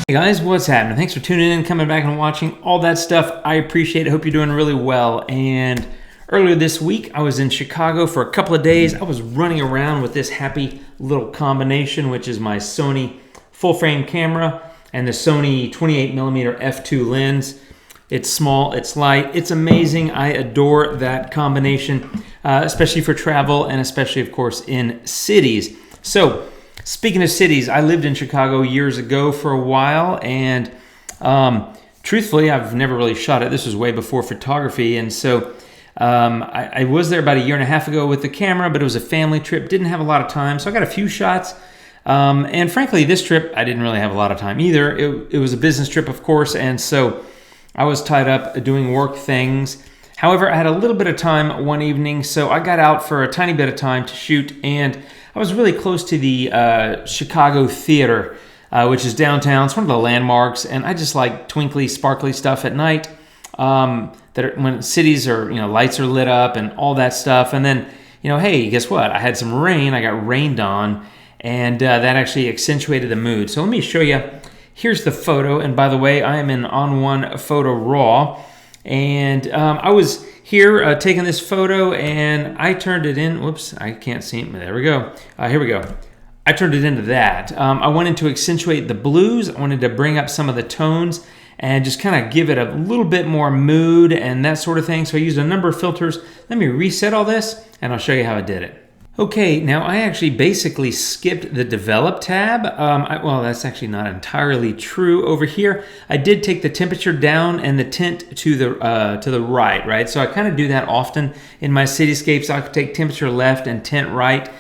Hey guys, what's happening? Thanks for tuning in, coming back and watching all that stuff. I appreciate it. Hope you're doing really well. And earlier this week, I was in Chicago for a couple of days. I was running around with this happy little combination, which is my Sony full frame camera and the Sony 28mm f2 lens. It's small, it's light, it's amazing. I adore that combination, especially for travel and especially, of course, in cities. So, speaking of cities, I lived in Chicago years ago for a while, and truthfully, I've never really shot it. This was way before photography, and so I was there about a year and a half ago with the camera, but it was a family trip, didn't have a lot of time, so I got a few shots. And frankly, this trip, I didn't really have a lot of time either. It was a business trip, of course, and so I was tied up doing work things. However, I had a little bit of time one evening, so I got out for a tiny bit of time to shoot, and I was really close to the Chicago Theater, which is downtown. It's one of the landmarks, and I just like twinkly, sparkly stuff at night. When cities are, lights are lit up and all that stuff. And then, hey, guess what? I had some rain. I got rained on, and that actually accentuated the mood. So let me show you. Here's the photo, and by the way, I am in On1 Photo Raw, and I was here taking this photo, and I turned it in. Whoops, I can't see it. There we go. Here we go. I turned it into that. I wanted to accentuate the blues. I wanted to bring up some of the tones and just kind of give it a little bit more mood and that sort of thing. So I used a number of filters. Let me reset all this, and I'll show you how I did it. Okay, now I actually basically skipped the Develop tab. Well, that's actually not entirely true. Over here, I did take the temperature down and the tint to the right? So I kind of do that often in my cityscapes. I could take temperature left and tint right.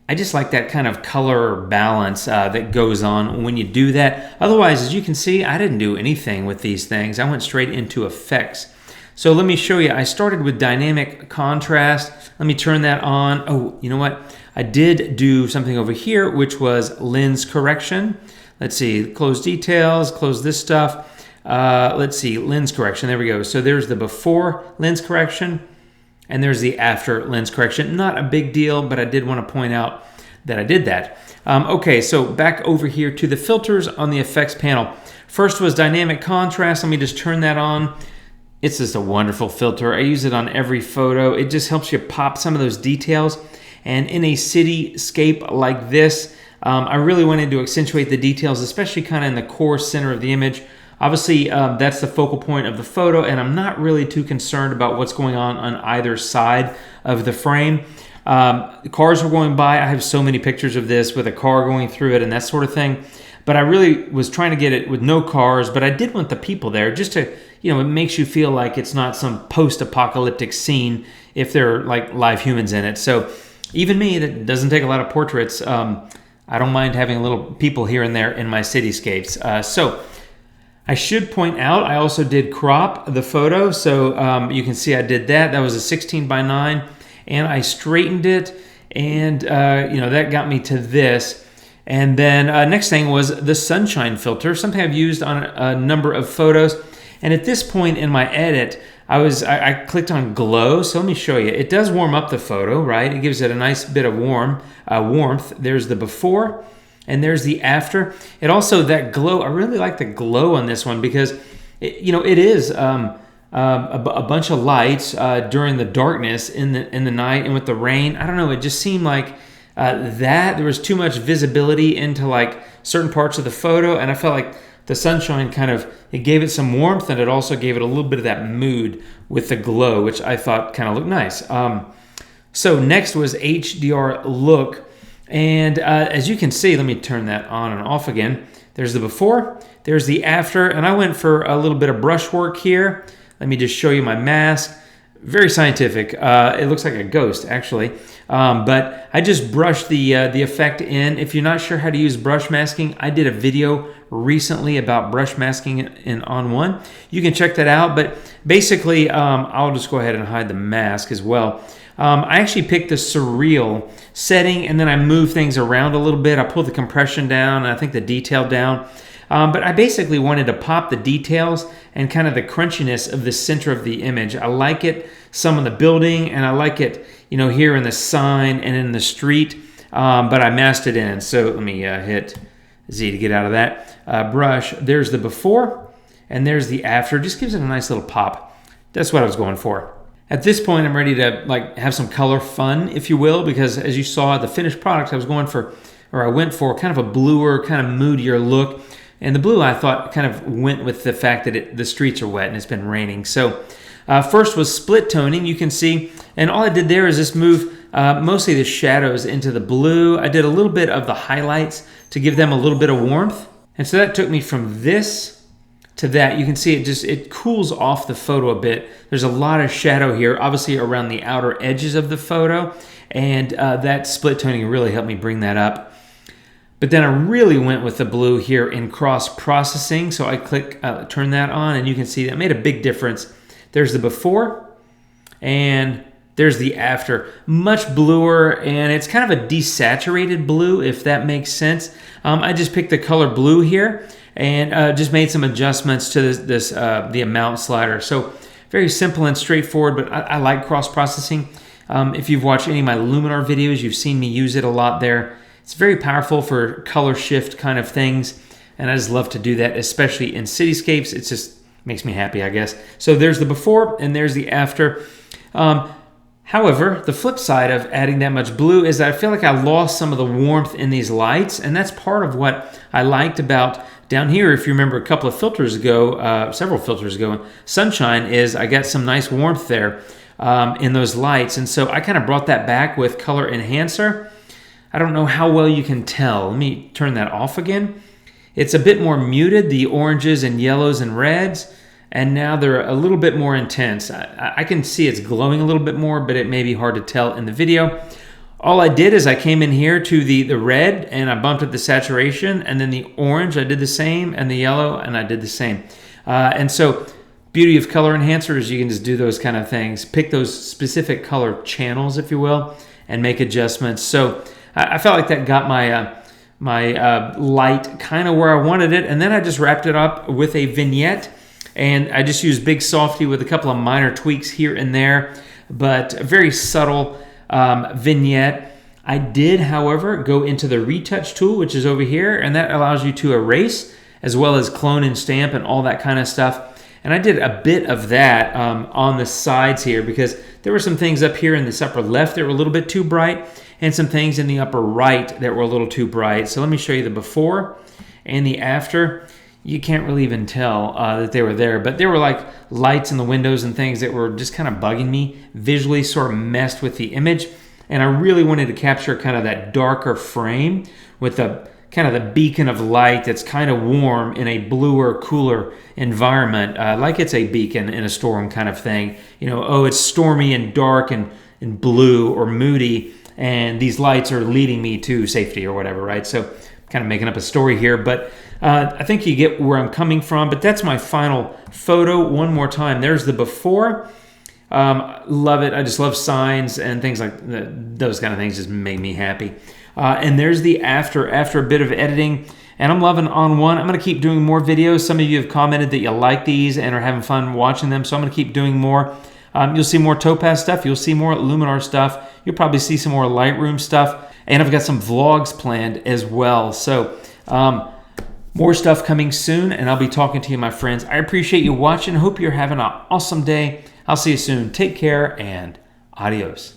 I just like that kind of color balance that goes on when you do that. Otherwise, as you can see, I didn't do anything with these things. I went straight into effects. So let me show you. I started with dynamic contrast. Let me turn that on. Oh, you know what? I did do something over here, which was lens correction. Let's see, close details, close this stuff. Let's see, lens correction. There we go. So there's the before lens correction, and there's the after lens correction. Not a big deal, but I did want to point out that I did that. Okay, so back over here to the filters on the effects panel. First was dynamic contrast. Let me just turn that on. It's just a wonderful filter. I use it on every photo. It just helps you pop some of those details. And in a cityscape like this, I really wanted to accentuate the details, especially kind of in the core center of the image. Obviously, that's the focal point of the photo, and I'm not really too concerned about what's going on either side of the frame. Cars were going by. I have so many pictures of this with a car going through it and that sort of thing. But I really was trying to get it with no cars, but I did want the people there just to, it makes you feel like it's not some post-apocalyptic scene if there are like live humans in it. So even me, that doesn't take a lot of portraits, I don't mind having a little people here and there in my cityscapes. So I should point out, I also did crop the photo. So you can see I did that. That was a 16:9, and I straightened it, and that got me to this. And then next thing was the sunshine filter, something I've used on a number of photos. And at this point in my edit, I clicked on glow. So let me show you. It does warm up the photo, right? It gives it a nice bit of warmth. There's the before, and there's the after. It also, that glow, I really like the glow on this one because, it is a bunch of lights during the darkness in the night and with the rain. I don't know, it just seemed like that there was too much visibility into like certain parts of the photo, and I felt like the sunshine it gave it some warmth, and it also gave it a little bit of that mood with the glow, which I thought kind of looked nice. So next was Hdr Look, and as you can see, let me turn that on and off again. There's the before, there's the after, and I went for a little bit of brush work here. Let me just show you my mask. Very scientific. It looks like a ghost, actually. But I just brushed the effect in. If you're not sure how to use brush masking, I did a video recently about brush masking in On1. You can check that out. But basically, I'll just go ahead and hide the mask as well. I actually picked the surreal setting, and then I moved things around a little bit. I pulled the compression down, and I think the detail down. But I basically wanted to pop the details and kind of the crunchiness of the center of the image. I like it, some of the building, and I like it, here in the sign and in the street, but I masked it in. So let me hit Z to get out of that brush. There's the before, and there's the after. Just gives it a nice little pop. That's what I was going for. At this point, I'm ready to like have some color fun, if you will, because as you saw, the finished product, I went for kind of a bluer, kind of moodier look. And the blue, I thought, kind of went with the fact that the streets are wet and it's been raining. So first was split toning, you can see. And all I did there is just move mostly the shadows into the blue. I did a little bit of the highlights to give them a little bit of warmth. And so that took me from this to that. You can see it cools off the photo a bit. There's a lot of shadow here, obviously around the outer edges of the photo, and that split toning really helped me bring that up. But then I really went with the blue here in cross processing, so I turn that on, and you can see that made a big difference. There's the before, and there's the after. Much bluer, and it's kind of a desaturated blue, if that makes sense. I just picked the color blue here, and just made some adjustments to the amount slider. So very simple and straightforward, but I like cross-processing. If you've watched any of my Luminar videos, you've seen me use it a lot there. It's very powerful for color shift kind of things, and I just love to do that, especially in cityscapes. It just makes me happy, I guess. So there's the before, and there's the after. However, the flip side of adding that much blue is that I feel like I lost some of the warmth in these lights, and that's part of what I liked about down here. If you remember a couple of filters ago, several filters ago, sunshine, is I got some nice warmth there in those lights, and so I kind of brought that back with color enhancer. I don't know how well you can tell. Let me turn that off again. It's a bit more muted, the oranges and yellows and reds, and now they're a little bit more intense. I can see it's glowing a little bit more, but it may be hard to tell in the video. All I did is I came in here to the red, and I bumped up the saturation, and then the orange, I did the same, and the yellow, and I did the same. And so, beauty of color enhancers, you can just do those kind of things. Pick those specific color channels, if you will, and make adjustments. So I felt like that got my light kind of where I wanted it, and then I just wrapped it up with a vignette, and I just used Big Softy with a couple of minor tweaks here and there, but a very subtle vignette. I did, however, go into the Retouch tool, which is over here, and that allows you to erase as well as clone and stamp and all that kind of stuff. And I did a bit of that on the sides here because there were some things up here in this upper left that were a little bit too bright, and some things in the upper right that were a little too bright. So let me show you the before and the after. You can't really even tell that they were there, but there were like lights in the windows and things that were just kind of bugging me, visually sort of messed with the image. And I really wanted to capture kind of that darker frame with the kind of the beacon of light that's kind of warm in a bluer, cooler environment, like it's a beacon in a storm kind of thing. You know, oh, it's stormy and dark and blue or moody, and these lights are leading me to safety or whatever, right? So kind of making up a story here, but I think you get where I'm coming from. But that's my final photo. One more time. There's the before. Love it. I just love signs and things like that. Those kind of things just made me happy. And there's the after a bit of editing. And I'm loving On1. I'm going to keep doing more videos. Some of you have commented that you like these and are having fun watching them, so I'm going to keep doing more. You'll see more Topaz stuff. You'll see more Luminar stuff. You'll probably see some more Lightroom stuff. And I've got some vlogs planned as well. So more stuff coming soon, and I'll be talking to you, my friends. I appreciate you watching. Hope you're having an awesome day. I'll see you soon. Take care, and adios.